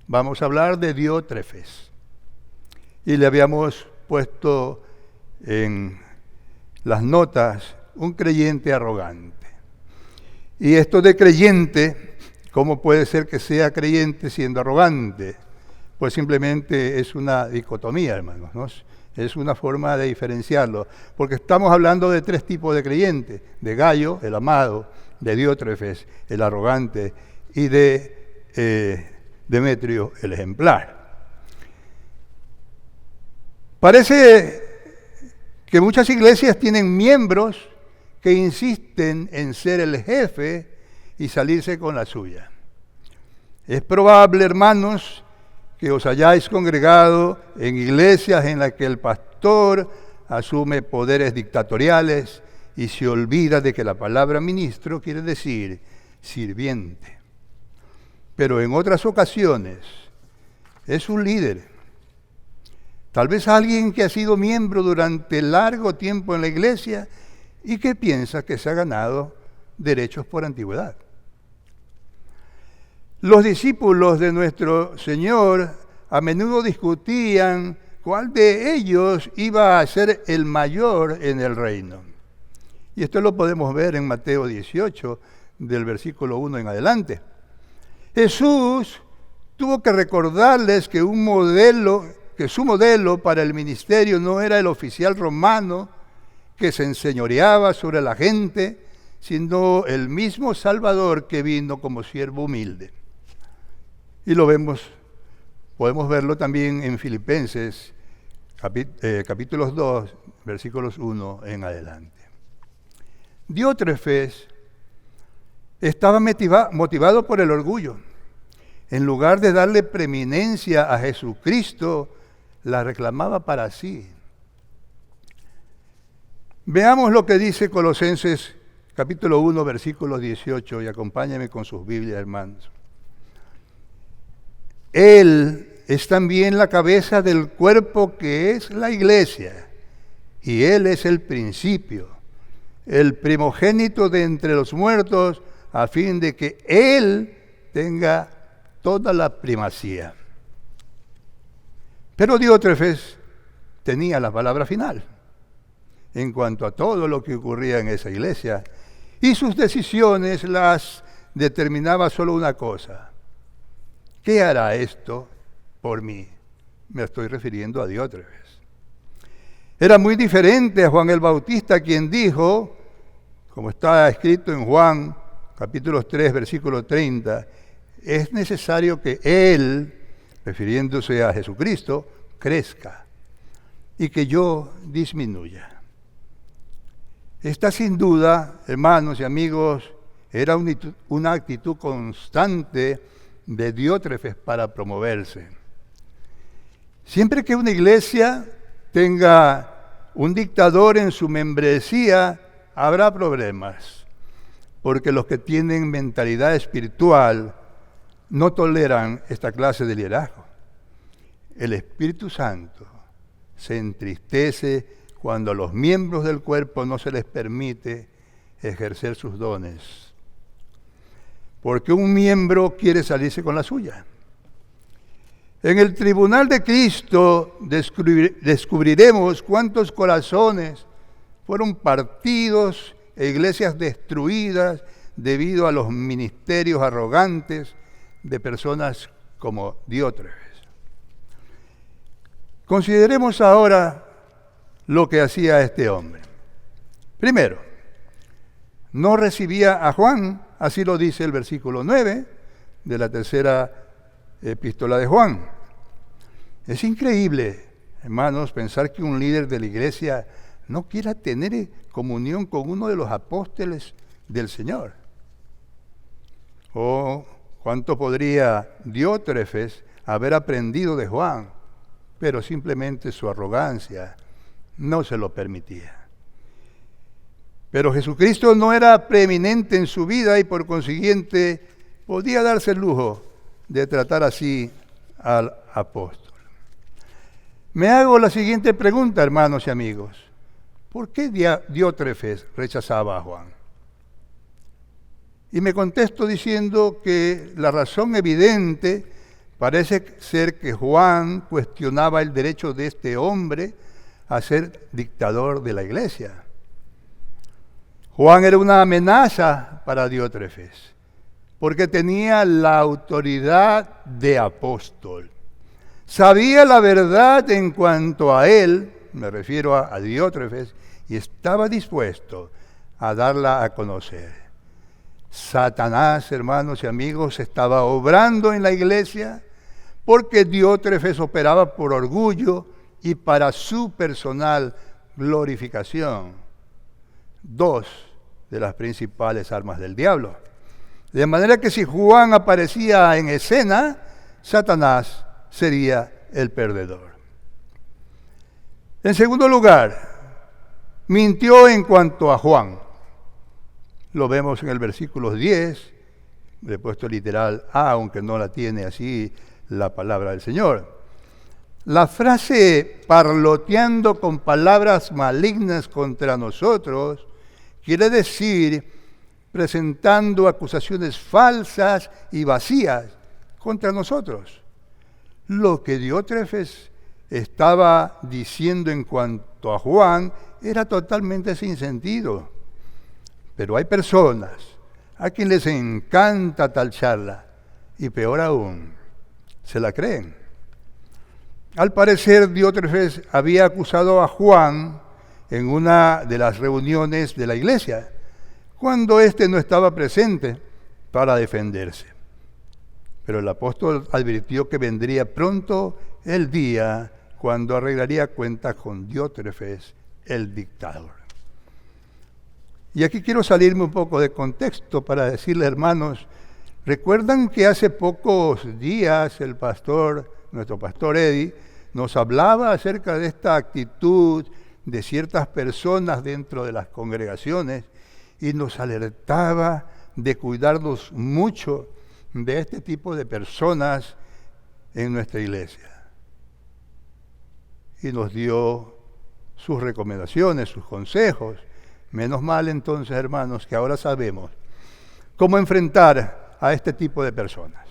Vamos a hablar de Diótrefes. Y le habíamos puesto en las notas un creyente arrogante. Y esto de creyente, ¿cómo puede ser que sea creyente siendo arrogante? Pues simplemente es una dicotomía, hermanos, ¿no? Es una forma de diferenciarlo, porque estamos hablando de tres tipos de creyentes: de Gayo, el amado; de Diótrefes, el arrogante; y de Demetrio, el ejemplar. Parece que muchas iglesias tienen miembros que insisten en ser el jefe y salirse con la suya. Es probable, hermanos, que os hayáis congregado en iglesias en las que el pastor asume poderes dictatoriales y se olvida de que la palabra ministro quiere decir sirviente. Pero en otras ocasiones es un líder, tal vez alguien que ha sido miembro durante largo tiempo en la iglesia y que piensa que se ha ganado derechos por antigüedad. Los discípulos de nuestro Señor a menudo discutían cuál de ellos iba a ser el mayor en el reino. Y esto lo podemos ver en Mateo 18, del versículo 1 en adelante. Jesús tuvo que recordarles que su modelo para el ministerio no era el oficial romano que se enseñoreaba sobre la gente, sino el mismo Salvador que vino como siervo humilde. Y podemos verlo también en Filipenses, capítulos 2, versículos 1 en adelante. Diótrefes estaba motivado por el orgullo. En lugar de darle preeminencia a Jesucristo, la reclamaba para sí. Veamos lo que dice Colosenses capítulo 1, versículo 18, y acompáñenme con sus Biblias, hermanos. Él es también la cabeza del cuerpo que es la iglesia, y Él es el principio, el primogénito de entre los muertos, a fin de que Él tenga toda la primacía. Pero Diótrefes tenía la palabra final en cuanto a todo lo que ocurría en esa iglesia, y sus decisiones las determinaba solo una cosa: ¿qué hará esto por mí? Me estoy refiriendo a Diótrefes. Era muy diferente a Juan el Bautista, quien dijo, como está escrito en Juan capítulo 3, versículo 30, es necesario que Él, refiriéndose a Jesucristo, crezca y que yo disminuya. Esta, sin duda, hermanos y amigos, era una actitud constante de Diótrefes para promoverse. Siempre que una iglesia tenga un dictador en su membresía, habrá problemas, porque los que tienen mentalidad espiritual no toleran esta clase de liderazgo. El Espíritu Santo se entristece cuando a los miembros del cuerpo no se les permite ejercer sus dones, porque un miembro quiere salirse con la suya. En el tribunal de Cristo descubriremos cuántos corazones fueron partidos e iglesias destruidas debido a los ministerios arrogantes de personas como Diótrefes. Consideremos ahora lo que hacía este hombre. Primero, no recibía a Juan, así lo dice el versículo 9 de la tercera epístola de Juan. Es increíble, hermanos, pensar que un líder de la iglesia no quiera tener comunión con uno de los apóstoles del Señor. Oh, cuánto podría Diótrefes haber aprendido de Juan, pero simplemente su arrogancia no se lo permitía. Pero Jesucristo no era preeminente en su vida y por consiguiente podía darse el lujo de tratar así al apóstol. Me hago la siguiente pregunta, hermanos y amigos: ¿por qué Diótrefes rechazaba a Juan? Y me contesto diciendo que la razón evidente Parece ser que Juan cuestionaba el derecho de este hombre a ser dictador de la iglesia. Juan era una amenaza para Diótrefes, porque tenía la autoridad de apóstol. Sabía la verdad en cuanto a él, me refiero a Diótrefes, y estaba dispuesto a darla a conocer. Satanás, hermanos y amigos, estaba obrando en la iglesia porque Diótrefes operaba por orgullo y para su personal glorificación. Dos de las principales armas del diablo. De manera que si Juan aparecía en escena, Satanás sería el perdedor. En segundo lugar, mintió en cuanto a Juan. Lo vemos en el versículo 10, le he puesto literal A, aunque no la tiene así la palabra del Señor. La frase parloteando con palabras malignas contra nosotros quiere decir presentando acusaciones falsas y vacías contra nosotros. Lo que Diótrefes estaba diciendo en cuanto a Juan era totalmente sin sentido. Pero hay personas a quienes les encanta tal charla y peor aún, se la creen. Al parecer, Diótrefes había acusado a Juan en una de las reuniones de la iglesia, cuando éste no estaba presente para defenderse. Pero el apóstol advirtió que vendría pronto el día cuando arreglaría cuentas con Diótrefes, el dictador. Y aquí quiero salirme un poco de contexto para decirles, hermanos, ¿recuerdan que hace pocos días el pastor, nuestro pastor Eddie, nos hablaba acerca de esta actitud de ciertas personas dentro de las congregaciones y nos alertaba de cuidarnos mucho de este tipo de personas en nuestra iglesia? Y nos dio sus recomendaciones, sus consejos. Menos mal entonces, hermanos, que ahora sabemos cómo enfrentar a este tipo de personas.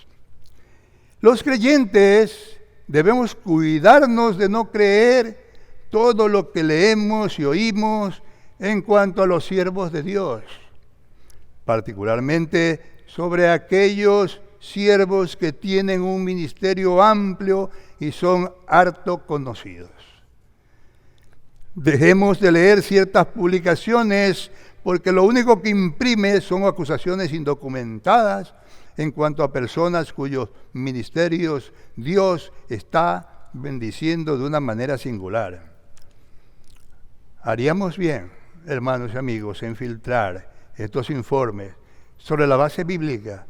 Los creyentes debemos cuidarnos de no creer todo lo que leemos y oímos en cuanto a los siervos de Dios, particularmente sobre aquellos siervos que tienen un ministerio amplio y son harto conocidos. Dejemos de leer ciertas publicaciones porque lo único que imprime son acusaciones indocumentadas en cuanto a personas cuyos ministerios Dios está bendiciendo de una manera singular. Haríamos bien, hermanos y amigos, en filtrar estos informes sobre la base bíblica,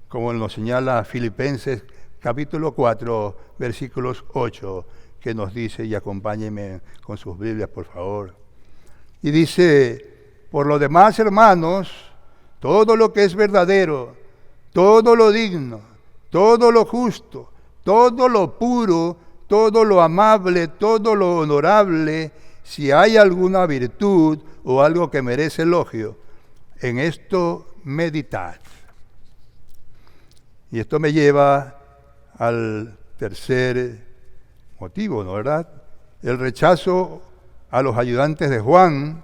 como nos señala Filipenses capítulo 4, versículos 8, que nos dice, y acompáñenme con sus Biblias, por favor. Y dice, por lo demás, hermanos, todo lo que es verdadero, todo lo digno, todo lo justo, todo lo puro, todo lo amable, todo lo honorable, si hay alguna virtud o algo que merece elogio, en esto meditad. Y esto me lleva al tercer motivo, ¿no verdad? El rechazo a los ayudantes de Juan,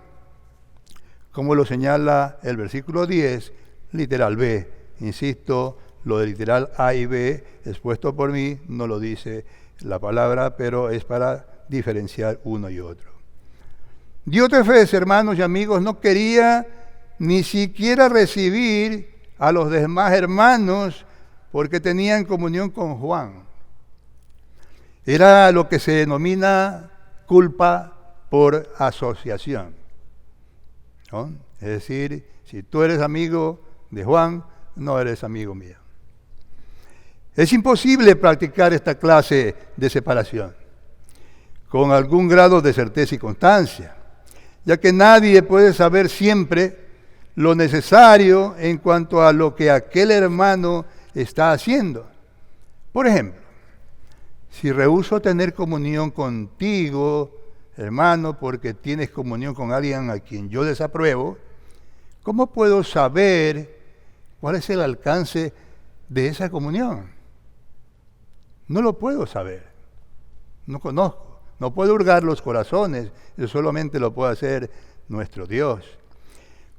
como lo señala el versículo 10, literal B. Insisto, lo de literal A y B, expuesto por mí, no lo dice la palabra, pero es para diferenciar uno y otro. Diótrefes, hermanos y amigos, no quería ni siquiera recibir a los demás hermanos porque tenían comunión con Juan. Era lo que se denomina culpa por asociación, ¿no? Es decir, si tú eres amigo de Juan, no eres amigo mío. Es imposible practicar esta clase de separación con algún grado de certeza y constancia, ya que nadie puede saber siempre lo necesario en cuanto a lo que aquel hermano está haciendo. Por ejemplo, si rehúso tener comunión contigo, hermano, porque tienes comunión con alguien a quien yo desapruebo, ¿cómo puedo saber cuál es el alcance de esa comunión? No lo puedo saber. No conozco. No puedo hurgar los corazones. Eso solamente lo puede hacer nuestro Dios.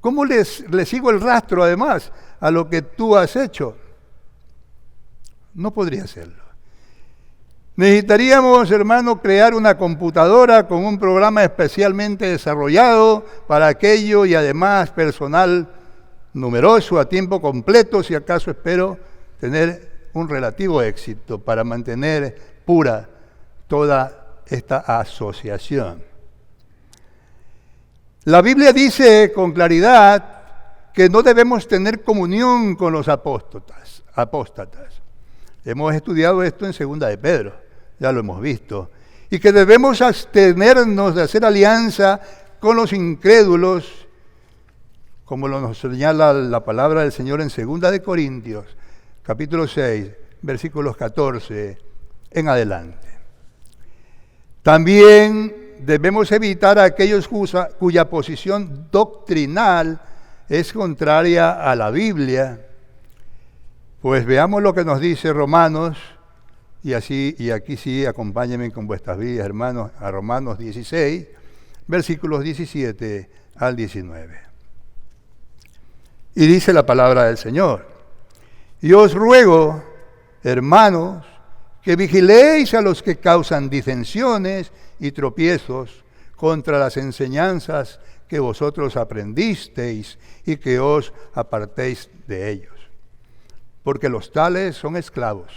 ¿Cómo le sigo el rastro, además, a lo que tú has hecho? No podría hacerlo. Necesitaríamos, hermano, crear una computadora con un programa especialmente desarrollado para aquello y además personal numeroso a tiempo completo, si acaso espero tener un relativo éxito para mantener pura toda esta asociación. La Biblia dice con claridad que no debemos tener comunión con los apóstatas. Hemos estudiado esto en 2 de Pedro, ya lo hemos visto. Y que debemos abstenernos de hacer alianza con los incrédulos, como nos señala la palabra del Señor en 2 de Corintios, capítulo 6, versículos 14 en adelante. También debemos evitar a aquellos cuya posición doctrinal es contraria a la Biblia. Pues veamos lo que nos dice Romanos, y aquí sí, acompáñenme con vuestras vidas, hermanos, a Romanos 16, versículos 17 al 19. Y dice la palabra del Señor: y os ruego, hermanos, que vigiléis a los que causan disensiones y tropiezos contra las enseñanzas que vosotros aprendisteis y que os apartéis de ellos. Porque los tales son esclavos,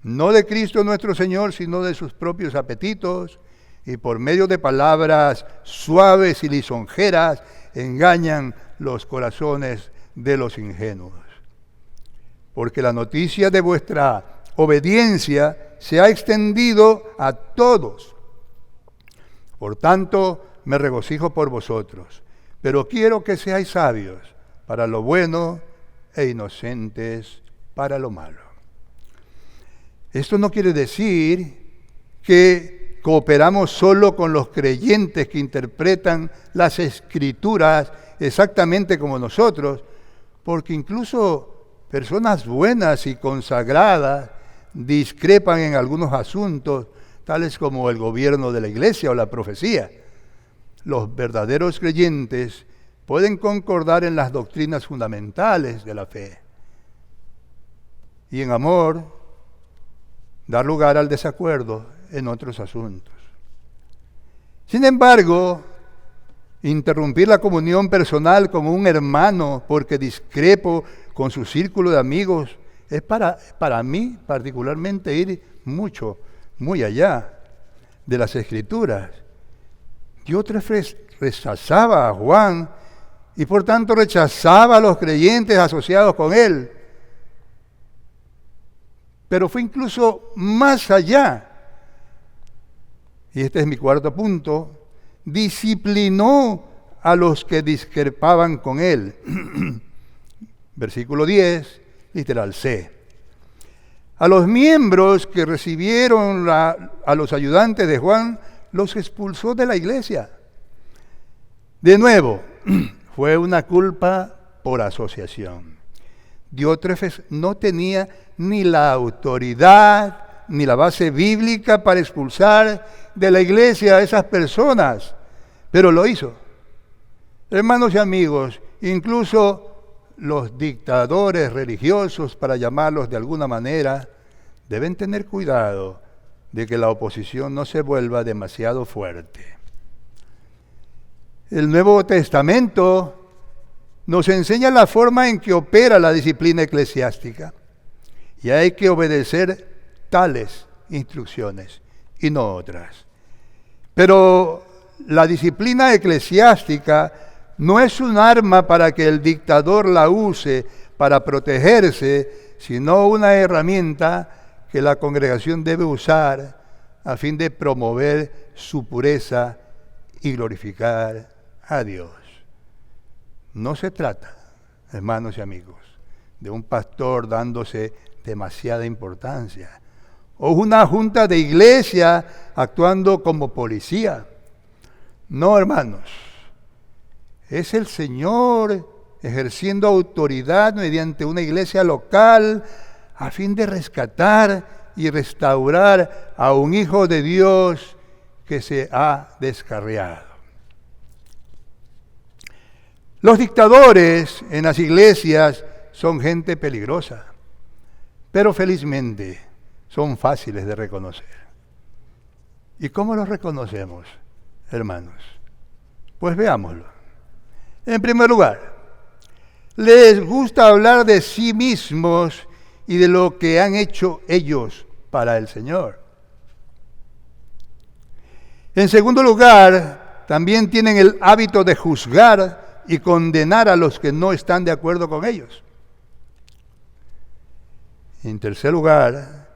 no de Cristo nuestro Señor, sino de sus propios apetitos, y por medio de palabras suaves y lisonjeras engañan los corazones de los ingenuos. Porque la noticia de vuestra obediencia se ha extendido a todos. Por tanto, me regocijo por vosotros, pero quiero que seáis sabios para lo bueno e inocentes para lo malo. Esto no quiere decir que cooperamos solo con los creyentes que interpretan las Escrituras exactamente como nosotros, porque incluso personas buenas y consagradas discrepan en algunos asuntos, tales como el gobierno de la iglesia o la profecía. Los verdaderos creyentes pueden concordar en las doctrinas fundamentales de la fe y en amor dar lugar al desacuerdo en otros asuntos. Sin embargo, interrumpir la comunión personal con un hermano porque discrepo con su círculo de amigos es para mí particularmente ir muy allá de las Escrituras. Dios rechazaba a Juan y por tanto rechazaba a los creyentes asociados con él. Pero fue incluso más allá. Y este es mi cuarto punto. Disciplinó a los que discrepaban con él. Versículo 10, literal C. A los miembros que recibieron a los ayudantes de Juan, los expulsó de la iglesia. De nuevo, fue una culpa por asociación. Diótrefes no tenía ni la autoridad ni la base bíblica para expulsar de la iglesia a esas personas, pero lo hizo. Hermanos y amigos, incluso los dictadores religiosos, para llamarlos de alguna manera, deben tener cuidado de que la oposición no se vuelva demasiado fuerte. El Nuevo Testamento nos enseña la forma en que opera la disciplina eclesiástica y hay que obedecer tales instrucciones y no otras. Pero la disciplina eclesiástica no es un arma para que el dictador la use para protegerse, sino una herramienta que la congregación debe usar a fin de promover su pureza y glorificar a Dios. No se trata, hermanos y amigos, de un pastor dándose demasiada importancia, o una junta de iglesia actuando como policía. No, hermanos, es el Señor ejerciendo autoridad mediante una iglesia local a fin de rescatar y restaurar a un hijo de Dios que se ha descarriado. Los dictadores en las iglesias son gente peligrosa, pero felizmente son fáciles de reconocer. ¿Y cómo los reconocemos, hermanos? Pues veámoslo. En primer lugar, les gusta hablar de sí mismos y de lo que han hecho ellos para el Señor. En segundo lugar, también tienen el hábito de juzgar y condenar a los que no están de acuerdo con ellos. En tercer lugar,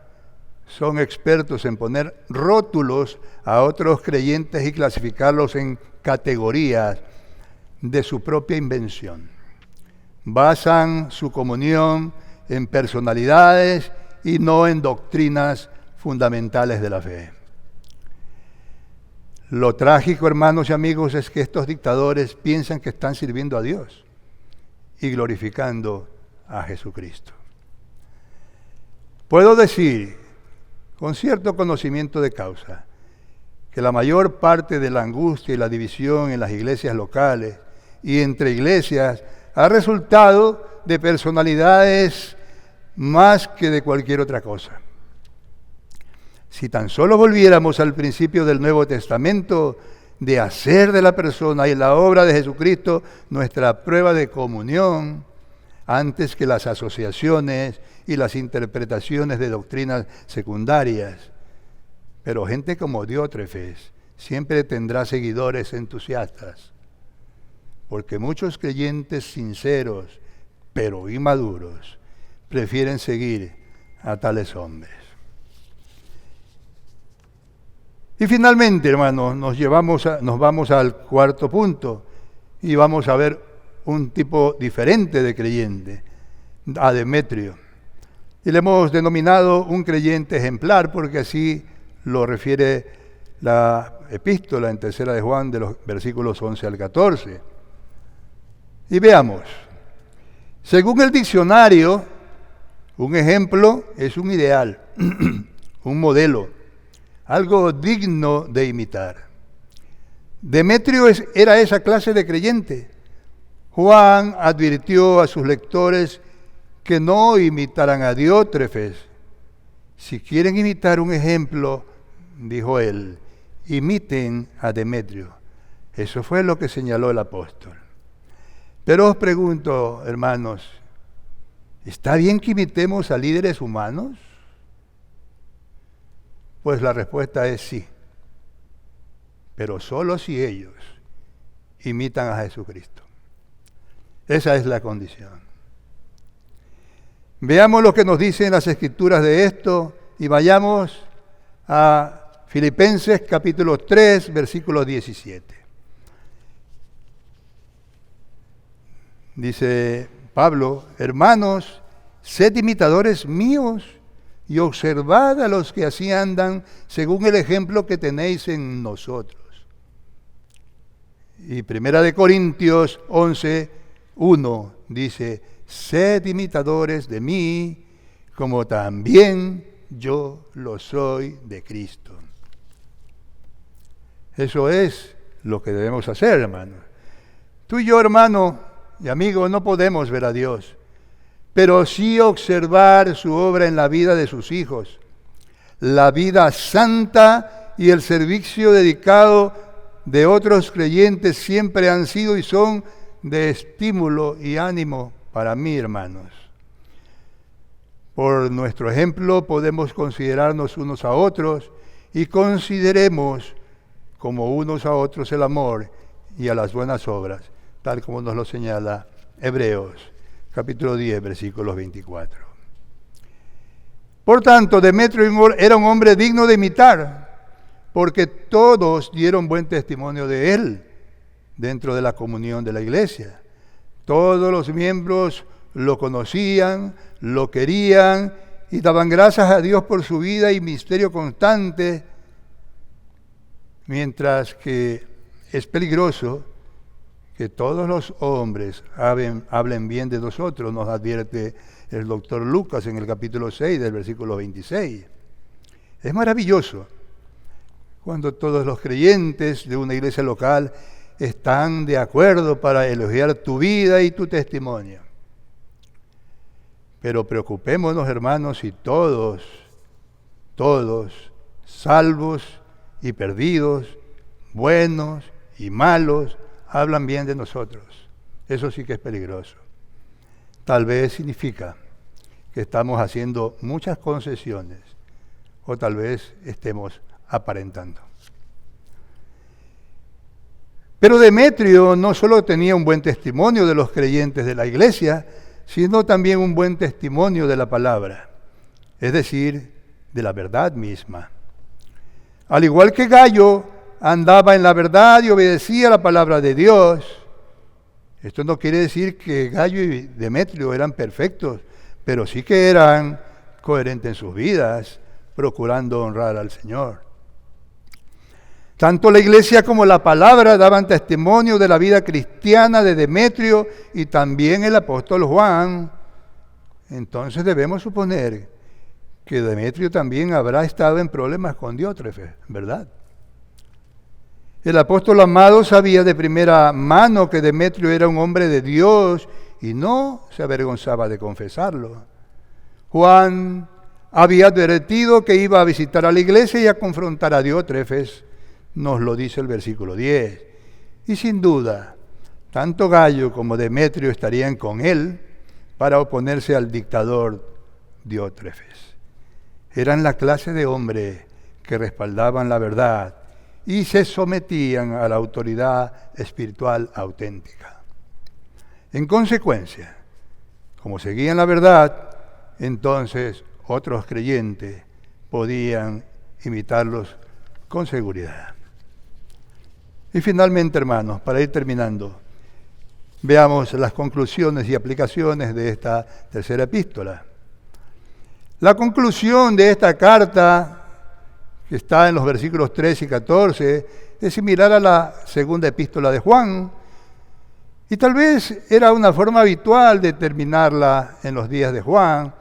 son expertos en poner rótulos a otros creyentes y clasificarlos en categorías de su propia invención. Basan su comunión en personalidades y no en doctrinas fundamentales de la fe. Lo trágico, hermanos y amigos, es que estos dictadores piensan que están sirviendo a Dios y glorificando a Jesucristo. Puedo decir, con cierto conocimiento de causa, que la mayor parte de la angustia y la división en las iglesias locales y entre iglesias ha resultado de personalidades más que de cualquier otra cosa. Si tan solo volviéramos al principio del Nuevo Testamento, de hacer de la persona y la obra de Jesucristo nuestra prueba de comunión, antes que las asociaciones y las interpretaciones de doctrinas secundarias. Pero gente como Diótrefes siempre tendrá seguidores entusiastas, porque muchos creyentes sinceros, pero inmaduros, prefieren seguir a tales hombres. Y finalmente, hermanos, nos vamos al cuarto punto y vamos a ver un tipo diferente de creyente, a Demetrio. Y le hemos denominado un creyente ejemplar porque así lo refiere la epístola en tercera de Juan de los versículos 11 al 14. Y veamos, según el diccionario, un ejemplo es un ideal, un modelo, algo digno de imitar. Demetrio era esa clase de creyente. Juan advirtió a sus lectores que no imitaran a Diótrefes. Si quieren imitar un ejemplo, dijo él, imiten a Demetrio. Eso fue lo que señaló el apóstol. Pero os pregunto, hermanos, ¿está bien que imitemos a líderes humanos? Pues la respuesta es sí, pero solo si ellos imitan a Jesucristo. Esa es la condición. Veamos lo que nos dicen las Escrituras de esto y vayamos a Filipenses capítulo 3, versículo 17. Dice Pablo, hermanos, sed imitadores míos y observad a los que así andan según el ejemplo que tenéis en nosotros. Y Primera de Corintios 11, 1 dice, sed imitadores de mí, como también yo lo soy de Cristo. Eso es lo que debemos hacer, hermano. Tú y yo, hermano y amigo, no podemos ver a Dios, pero sí observar su obra en la vida de sus hijos, la vida santa y el servicio dedicado de otros creyentes siempre han sido y son de estímulo y ánimo para mí, hermanos. Por nuestro ejemplo podemos considerarnos unos a otros y consideremos como unos a otros el amor y a las buenas obras, tal como nos lo señala Hebreos, capítulo 10, versículos 24. Por tanto, Demetrio era un hombre digno de imitar, porque todos dieron buen testimonio de él dentro de la comunión de la iglesia. Todos los miembros lo conocían, lo querían y daban gracias a Dios por su vida y ministerio constante, mientras que es peligroso que todos los hombres hablen bien de nosotros, nos advierte el doctor Lucas en el capítulo 6 del versículo 26. Es maravilloso cuando todos los creyentes de una iglesia local están de acuerdo para elogiar tu vida y tu testimonio. Pero preocupémonos, hermanos, si todos, salvos y perdidos, buenos y malos, hablan bien de nosotros. Eso sí que es peligroso. Tal vez significa que estamos haciendo muchas concesiones, o tal vez estemos aparentando. Pero Demetrio no solo tenía un buen testimonio de los creyentes de la iglesia, sino también un buen testimonio de la palabra, es decir, de la verdad misma. Al igual que Gayo andaba en la verdad y obedecía la palabra de Dios, esto no quiere decir que Gayo y Demetrio eran perfectos, pero sí que eran coherentes en sus vidas, procurando honrar al Señor. Tanto la iglesia como la palabra daban testimonio de la vida cristiana de Demetrio y también el apóstol Juan. Entonces debemos suponer que Demetrio también habrá estado en problemas con Diótrefes, ¿verdad? El apóstol amado sabía de primera mano que Demetrio era un hombre de Dios y no se avergonzaba de confesarlo. Juan había advertido que iba a visitar a la iglesia y a confrontar a Diótrefes, nos lo dice el versículo 10. Y sin duda, tanto Gayo como Demetrio estarían con él para oponerse al dictador Diótrefes. Eran la clase de hombres que respaldaban la verdad y se sometían a la autoridad espiritual auténtica. En consecuencia, como seguían la verdad, entonces otros creyentes podían imitarlos con seguridad. Y finalmente, hermanos, para ir terminando, veamos las conclusiones y aplicaciones de esta tercera epístola. La conclusión de esta carta, que está en los versículos 13 y 14, es similar a la segunda epístola de Juan, y tal vez era una forma habitual de terminarla en los días de Juan.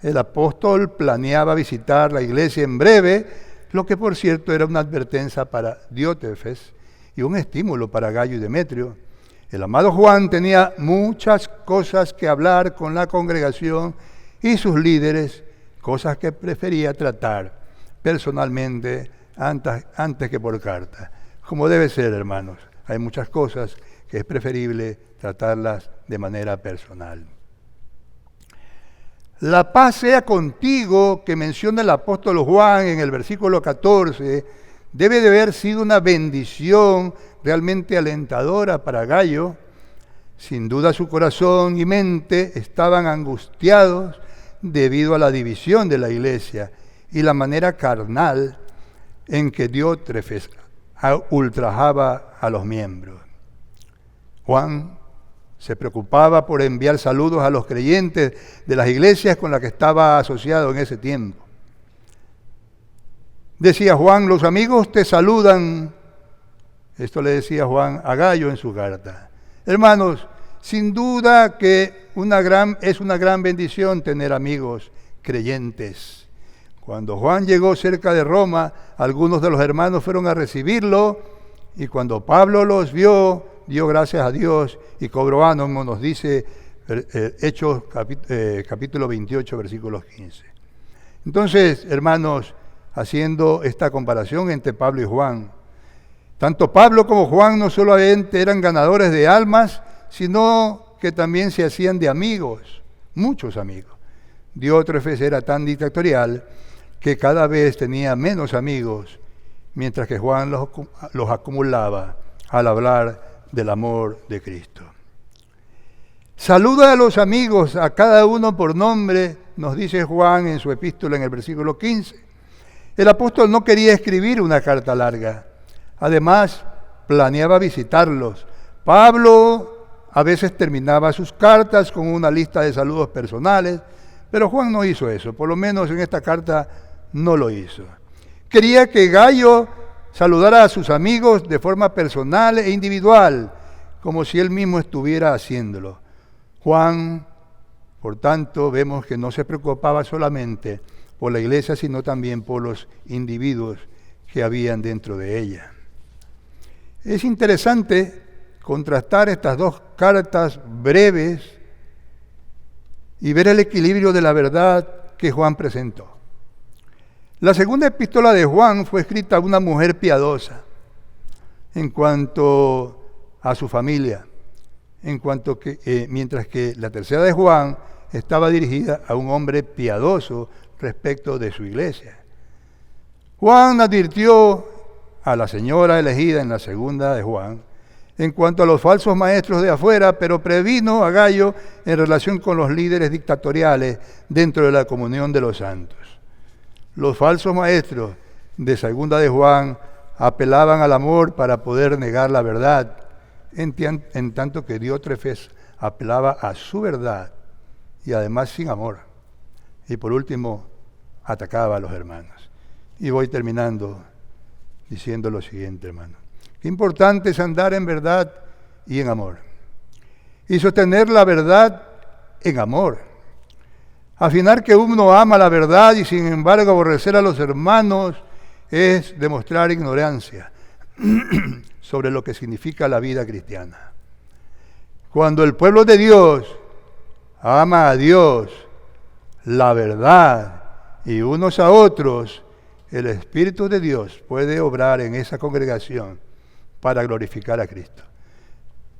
El apóstol planeaba visitar la iglesia en breve, lo que por cierto era una advertencia para Diótrefes y un estímulo para Gayo y Demetrio. El amado Juan tenía muchas cosas que hablar con la congregación y sus líderes, cosas que prefería tratar personalmente antes que por carta. Como debe ser, hermanos, hay muchas cosas que es preferible tratarlas de manera personal. La paz sea contigo, que menciona el apóstol Juan en el versículo 14, debe de haber sido una bendición realmente alentadora para Gayo. Sin duda su corazón y mente estaban angustiados debido a la división de la iglesia y la manera carnal en que Diótrefes ultrajaba a los miembros. Juan se preocupaba por enviar saludos a los creyentes de las iglesias con las que estaba asociado en ese tiempo. Decía Juan, los amigos te saludan. Esto le decía Juan a Gayo en su carta. Hermanos, sin duda que es una gran bendición tener amigos creyentes. Cuando Juan llegó cerca de Roma, algunos de los hermanos fueron a recibirlo, y cuando Pablo los vio, dio gracias a Dios y cobró ánimo, nos dice Hechos capítulo 28, versículos 15. Entonces, hermanos, haciendo esta comparación entre Pablo y Juan, tanto Pablo como Juan no solamente eran ganadores de almas, sino que también se hacían de amigos, muchos amigos. Diótrefes era tan dictatorial que cada vez tenía menos amigos, mientras que Juan los acumulaba al hablar del amor de Cristo. Saluda a los amigos, a cada uno por nombre, nos dice Juan en su epístola en el versículo 15. El apóstol no quería escribir una carta larga. Además, planeaba visitarlos. Pablo a veces terminaba sus cartas con una lista de saludos personales, pero Juan no hizo eso, por lo menos en esta carta no lo hizo. Quería que Gayo saludara a sus amigos de forma personal e individual, como si él mismo estuviera haciéndolo. Juan, por tanto, vemos que no se preocupaba solamente por la iglesia, sino también por los individuos que habían dentro de ella. Es interesante contrastar estas dos cartas breves y ver el equilibrio de la verdad que Juan presentó. La segunda epístola de Juan fue escrita a una mujer piadosa en cuanto a su familia, mientras que la tercera de Juan estaba dirigida a un hombre piadoso respecto de su iglesia. Juan advirtió a la señora elegida en la segunda de Juan en cuanto a los falsos maestros de afuera, pero previno a Gayo en relación con los líderes dictatoriales dentro de la comunión de los santos. Los falsos maestros de segunda de Juan apelaban al amor para poder negar la verdad, en tanto que Diótrefes apelaba a su verdad y además sin amor. Y por último, atacaba a los hermanos. Y voy terminando diciendo lo siguiente, hermano. Qué importante es andar en verdad y en amor. Y sostener la verdad en amor. Afirmar que uno ama la verdad y sin embargo aborrecer a los hermanos es demostrar ignorancia sobre lo que significa la vida cristiana. Cuando el pueblo de Dios ama a Dios, la verdad y unos a otros, el Espíritu de Dios puede obrar en esa congregación para glorificar a Cristo.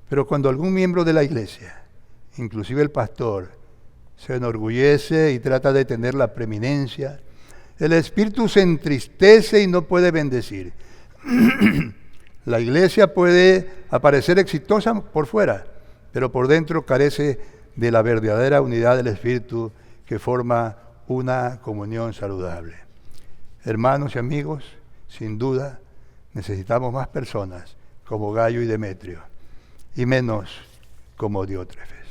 Pero cuando algún miembro de la iglesia, inclusive el pastor, se enorgullece y trata de tener la preeminencia, el Espíritu se entristece y no puede bendecir. La iglesia puede aparecer exitosa por fuera, pero por dentro carece de la verdadera unidad del Espíritu que forma una comunión saludable. Hermanos y amigos, sin duda necesitamos más personas como Gayo y Demetrio y menos como Diótrefes.